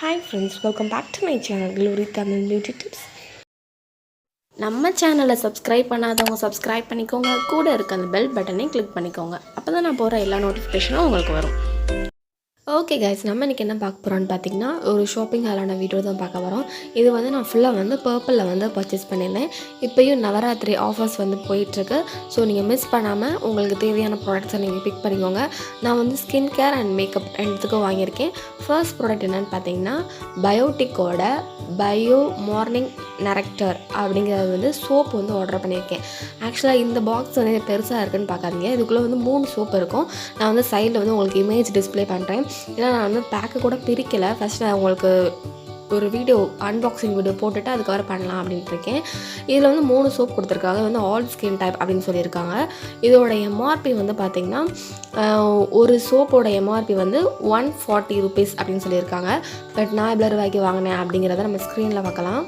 Hi friends, welcome back to my channel Glory Tamil Beauty Tips. நம்ம சேனலை subscribe பண்ணாதவங்க subscribe பண்ணிக்கோங்க. கூட இருக்க அந்த பெல் பட்டனையும் கிளிக் பண்ணிக்கோங்க. அப்போ தான் நான் போகிற எல்லா நோட்டிஃபிகேஷனும் உங்களுக்கு வரும். ஓகே கைஸ், நம்ம இன்றைக்கி என்ன பார்க்க போகிறோன்னு பார்த்தீங்கன்னா ஒரு ஷாப்பிங் ஹாலான வீடியோ தான் பார்க்க வரோம். இது வந்து நான் ஃபுல்லாக வந்து பர்பிளில் வந்து பர்ச்சேஸ் பண்ணியிருந்தேன். இப்போயும் நவராத்திரி ஆஃபர்ஸ் வந்து போயிட்டுருக்கு. ஸோ நீங்கள் மிஸ் பண்ணாமல் உங்களுக்கு தேவையான ப்ராடக்ட்ஸை நீங்கள் பிக் பண்ணிக்கோங்க. நான் வந்து ஸ்கின் கேர் அண்ட் மேக்கப் ரெண்டுத்துக்கும் வாங்கியிருக்கேன். ஃபர்ஸ்ட் ப்ராடக்ட் என்னென்னு பார்த்தீங்கன்னா பயோட்டிக்கோட பயோ மார்னிங் நெரக்டர் அப்படிங்கிறது வந்து சோப் வந்து ஆர்டர் பண்ணியிருக்கேன். ஆக்சுவலாக இந்த பாக்ஸ் வந்து பெருசாக இருக்குன்னு பார்க்காதீங்க. இதுக்குள்ளே வந்து 3 சோப் இருக்கும். நான் வந்து சைடில் வந்து உங்களுக்கு இமேஜ் டிஸ்பிளே பண்ணுறேன். ஏன்னா நான் வந்து பேக்கை கூட பிரிக்கலை. ஃபஸ்ட் நான் உங்களுக்கு ஒரு வீடியோ அன்பாக்சிங் வீடியோ போட்டுட்டு அதுக்கப்புறம் பண்ணலாம் அப்படின்ட்டு இருக்கேன். இதில் வந்து 3 சோப் கொடுத்துருக்காங்க. வந்து ஆல் ஸ்கின் டைப் அப்படின்னு சொல்லியிருக்காங்க. இதோட எம்ஆர்பி வந்து பார்த்திங்கன்னா ஒரு சோப்போட எம்ஆர்பி வந்து 140 rupees அப்படின்னு சொல்லியிருக்காங்க. பட் நான் எவ்வளோ ரூபாய்க்கு வாங்கினேன் அப்படிங்கிறத நம்ம ஸ்க்ரீனில் பார்க்கலாம்.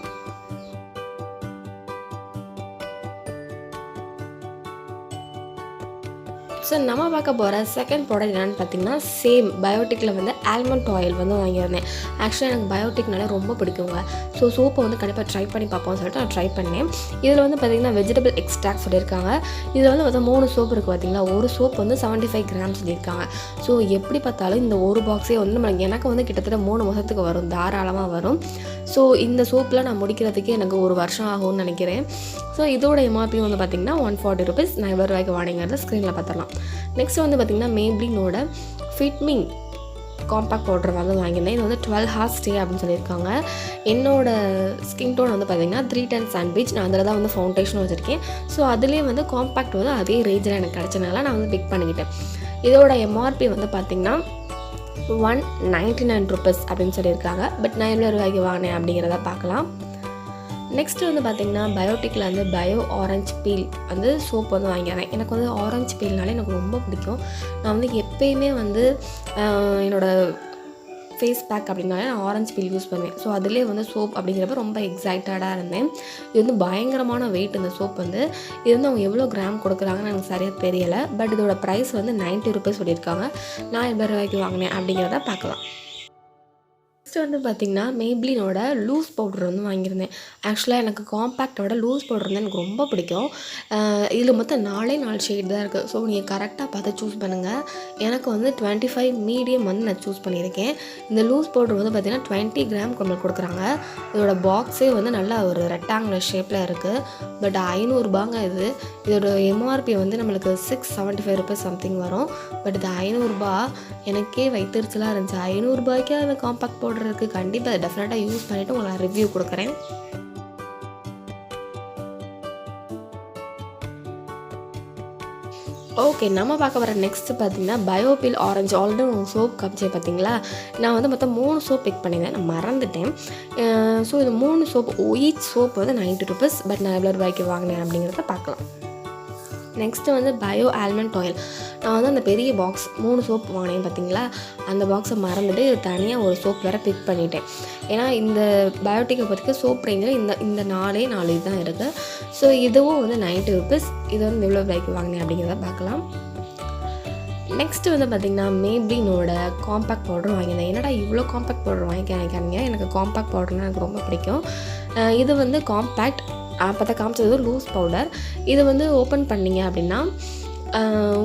ஸோ நம்ம பார்க்க போகிற செகண்ட் ப்ராடக்ட் என்னென்னு பார்த்தீங்கன்னா சேம் பயோட்டிக்கில் வந்து ஆல்மண்ட் ஆயில் வந்து வாங்கியிருந்தேன். ஆக்சுவலாக எனக்கு பயோட்டிக்னாலே ரொம்ப பிடிக்குங்க. ஸோ சோப்பை வந்து கண்டிப்பாக ட்ரை பண்ணி பார்ப்போம்னு சொல்லிட்டு நான் ட்ரை பண்ணேன். இதில் வந்து பார்த்திங்கன்னா வெஜிடபிள் எக்ஸ்ட்ராக்ட் சொல்லியிருக்காங்க. இதில் வந்து 3 சோப்பு இருக்குது பார்த்திங்களா. ஒரு சோப் வந்து 75 grams சொல்லியிருக்காங்க. ஸோ எப்படி பார்த்தாலும் இந்த ஒரு பாக்ஸே வந்து எனக்கு வந்து கிட்டத்தட்ட 3 மாதத்துக்கு வரும், தாராளமாக வரும். ஸோ இந்த சோப்பில் நான் முடிக்கிறதுக்கே எனக்கு 1 வருஷம் ஆகும்னு நினைக்கிறேன். ஸோ இதோட எம்ஆர்பி வந்து பார்த்திங்கன்னா 140 rupees. நான் எவ்வளோ ரூபாய்க்கு வாங்கிங்கிறத ஸ்க்ரீனில் பார்த்துடலாம். நெக்ஸ்ட் வந்து பார்த்திங்கன்னா மேப்ளினோட ஃபிட்மிங் காம்பேக்ட் பவுடர் வந்து வாங்கியிருந்தேன். இது வந்து 12 hours ஸ்டே அப்படின்னு சொல்லியிருக்காங்க. என்னோடய ஸ்கின் டோன் வந்து பார்த்திங்கன்னா 310 sandwich. நான் அதில் தான் வந்து ஃபவுண்டேஷன் வச்சுருக்கேன். ஸோ அதுலேயே வந்து காம்பேக்ட் வந்து அதே ரேஞ்சில் எனக்கு கிடச்சனால நான் வந்து பிக் பண்ணிக்கிட்டேன். இதோட எம்ஆர்பி வந்து பார்த்திங்கன்னா 199 rupees அப்படின்னு சொல்லியிருக்காங்க. பட் நான் எவ்வளோ ரூபாய்க்கு வாங்கினேன் அப்படிங்கிறத பார்க்கலாம். நெக்ஸ்ட்டு வந்து பார்த்திங்கன்னா பயோட்டிக்கில் வந்து பயோ ஆரஞ்ச் பீல் வந்து சோப் வந்து வாங்கிடுறேன். எனக்கு வந்து ஆரஞ்ச் பீல்னாலே எனக்கு ரொம்ப பிடிக்கும். நான் வந்து எப்போயுமே வந்து என்னோடய ஃபேஸ் பேக் அப்படின்னாலே நான் ஆரஞ்ச் பீல் யூஸ் பண்ணுவேன். ஸோ அதிலே வந்து சோப் அப்படிங்கிறப்ப ரொம்ப எக்ஸைட்டடாக இருந்தேன். இது வந்து பயங்கரமான வெயிட் இந்த சோப் வந்து. இது வந்து அவங்க எவ்வளோ கிராம் கொடுக்குறாங்கன்னு எனக்கு சரியாக தெரியலை. பட் இதோட ப்ரைஸ் வந்து 90 rupees சொல்லியிருக்காங்க. நான் எவ்வளோ ரூபாய்க்கு வாங்கினேன் அப்படிங்கிறத பார்க்கலாம். நெக்ஸ்ட் வந்து பார்த்திங்கன்னா மேப்ளினோட லூஸ் பவுடர் வந்து வாங்கியிருந்தேன். ஆக்சுவலாக எனக்கு காம்பேக்டோட லூஸ் பவுடர் வந்து எனக்கு ரொம்ப பிடிக்கும். இதில் மொத்தம் 4 ஷேட் தான் இருக்குது. ஸோ நீங்கள் கரெக்டாக பார்த்து சூஸ் பண்ணுங்கள். எனக்கு வந்து 25 மீடியம் வந்து நான் சூஸ் பண்ணியிருக்கேன். இந்த லூஸ் பவுடர் வந்து பார்த்திங்கன்னா 20 grams நம்மளுக்கு கொடுக்குறாங்க. இதோட பாக்ஸே வந்து நல்லா ஒரு ரெக்டாங்குலர் ஷேப்பில் இருக்குது. பட் 500 ரூபாங்க இது. இதோட எம்ஆர்பி வந்து நம்மளுக்கு 675 rupees சம்திங் வரும். பட் இது 500 ரூபா. எனக்கே வைத்தறிச்சலாக இருந்துச்சு. 500 ரூபாய்க்கு அந்த காம்பேக்ட் பவுடர் இருக்குது. கண்டிப்பாக அதை டெஃபினட்டாக யூஸ் பண்ணிவிட்டு உங்களுக்கு ரிவ்யூ கொடுக்குறேன். ஓகே, நம்ம பார்க்க வர நெக்ஸ்ட்டு பார்த்திங்கன்னா பயோபில் ஆரஞ்சு. ஆல்ரெடி உங்களுக்கு சோப் காமிச்சே பார்த்தீங்களா. நான் வந்து மொத்தம் 3 சோப் பிக் பண்ணியிருந்தேன். நான் மறந்துட்டேன். ஸோ இது 3 சோப், ஈச் சோப் வந்து 90 rupees. பட் நான் எவ்வளோ ரூபாய்க்கு வாங்கினேன் அப்படிங்கிறத பார்க்கலாம். நெக்ஸ்ட்டு வந்து பயோ ஆல்மண்ட் ஆயில். நான் வந்து அந்த பெரிய பாக்ஸ் 3 சோப் வாங்கினேன் பார்த்தீங்களா. அந்த பாக்ஸை மறந்துட்டு தனியாக ஒரு சோப் வேறு பிக் பண்ணிட்டேன். ஏன்னா இந்த பயோட்டிக்கை பற்றிக்க சோப் ரேஞ்சில் இந்த 4 இதுதான் இருக்குது. ஸோ இதுவும் வந்து 90 rupees. இது வந்து எவ்வளோ ரூபாய்க்கு வாங்கினேன் அப்படிங்கிறத பார்க்கலாம். நெக்ஸ்ட்டு வந்து பார்த்திங்கன்னா மேப்ளினோட காம்பேக்ட் பவுடர் வாங்கியிருந்தேன். என்னடா இவ்வளோ காம்பேக்ட் பவுடர் வாங்கிக்காங்க. எனக்கு காம்பேக்ட் பவுடர்னால் எனக்கு ரொம்ப பிடிக்கும். இது வந்து காம்பேக்ட். அப்போ தான் காமிச்சது லூஸ் பவுடர். இது வந்து ஓப்பன் பண்ணிங்க அப்படின்னா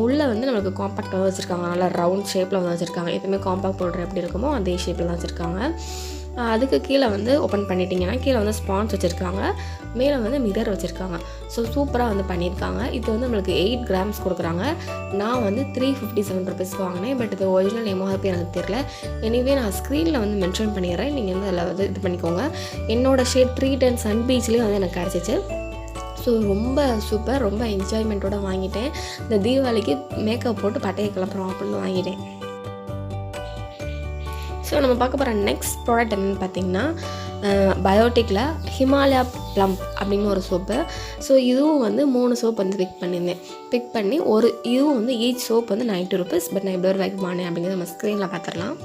உள்ளே வந்து நம்மளுக்கு காம்பேக்ட் வந்து வச்சுருக்காங்க. நல்லா ரவுண்ட் ஷேப்பில் வந்து வச்சுருக்காங்க. எப்பவுமே காம்பேக்ட் பவுடர் எப்படி இருக்குமோ அதே ஷேப்பில் தான் வச்சுருக்காங்க. அதுக்கு கீழே வந்து ஓப்பன் பண்ணிட்டீங்கன்னா கீழே வந்து ஸ்பான்ஸ் வச்சுருக்காங்க, மேலே வந்து மிரர் வச்சுருக்காங்க. ஸோ சூப்பராக வந்து பண்ணியிருக்காங்க. இது வந்து நம்மளுக்கு 8 grams கொடுக்குறாங்க. நான் வந்து 357 rupees வாங்கினேன். பட் இது ஒரிஜினல் எம்ஆர்பி எனக்கு தெரியல. எனிவே நான் ஸ்க்ரீனில் வந்து மென்ஷன் பண்ணிடுறேன். நீங்கள் வந்து அதில் வந்து இது பண்ணிக்கோங்க. என்னோடய ஷேட் 310 sandwichலேயும் வந்து எனக்கு கிடச்சிச்சு. ஸோ ரொம்ப சூப்பர், ரொம்ப என்ஜாய்மெண்ட்டோடு வாங்கிட்டேன். இந்த தீபாவளிக்கு மேக்கப் போட்டு பட்டையை கிளப்புறோம் அப்படின்னு வாங்கிட்டேன். ஸோ நம்ம பார்க்க போகிற நெக்ஸ்ட் ப்ராடக்ட் என்னென்னு பார்த்திங்கன்னா பயோட்டிக்கில் ஹிமாலயா ப்ளம் அப்படின்னு ஒரு சோப்பு. ஸோ இதுவும் வந்து 3 சோப் வந்து பிக் பண்ணியிருந்தேன். பிக் பண்ணி இதுவும் வந்து ஈச் சோப் வந்து 90 rupees. பட் நான் எவ்வளோ ரூபாய்க்கு வாங்கினேன் அப்படிங்கிறத நம்ம ஸ்க்ரீனில் பார்த்துடலாம்.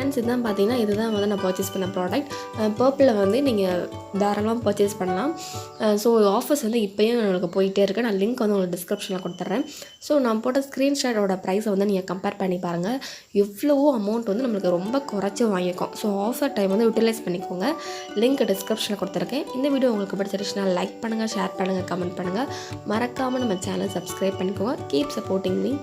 ஃப்ரெண்ட்ஸ் இதுதான் பார்த்தீங்கன்னா இதுதான் வந்து நான் பர்ச்சேஸ் பண்ண ப்ராடக்ட். பர்பிளில் வந்து நீங்கள் தாராளமாக பர்ச்சேஸ் பண்ணலாம். ஸோ ஆஃபர்ஸ் வந்து இப்போயும் உங்களுக்கு போயிட்டே இருக்குது. நான் லிங்க் வந்து உங்களுக்கு டிஸ்கிரிப்ஷனில் கொடுத்துட்றேன். ஸோ நான் போட்ட ஸ்க்ரீன்ஷாட்டோட ப்ரைஸை வந்து நீங்கள் கம்பேர் பண்ணி பாருங்கள். எவ்வளவோ அமௌண்ட் வந்து நம்மளுக்கு ரொம்ப குறைச்சி வாங்கியிருக்கோம். ஸோ ஆஃபர் டைம் வந்து யூட்டிலைஸ் பண்ணிக்கோங்க. லிங்க் டிஸ்கிரிப்ஷனில் கொடுத்துருக்கேன். இந்த வீடியோ உங்களுக்கு பிடிச்சிருச்சுன்னா லைக் பண்ணுங்கள், ஷேர் பண்ணுங்கள், கமெண்ட் பண்ணுங்கள். மறக்காமல் நம்ம சேனல் சப்ஸ்கிரைப் பண்ணிக்கோங்க. Keep supporting me.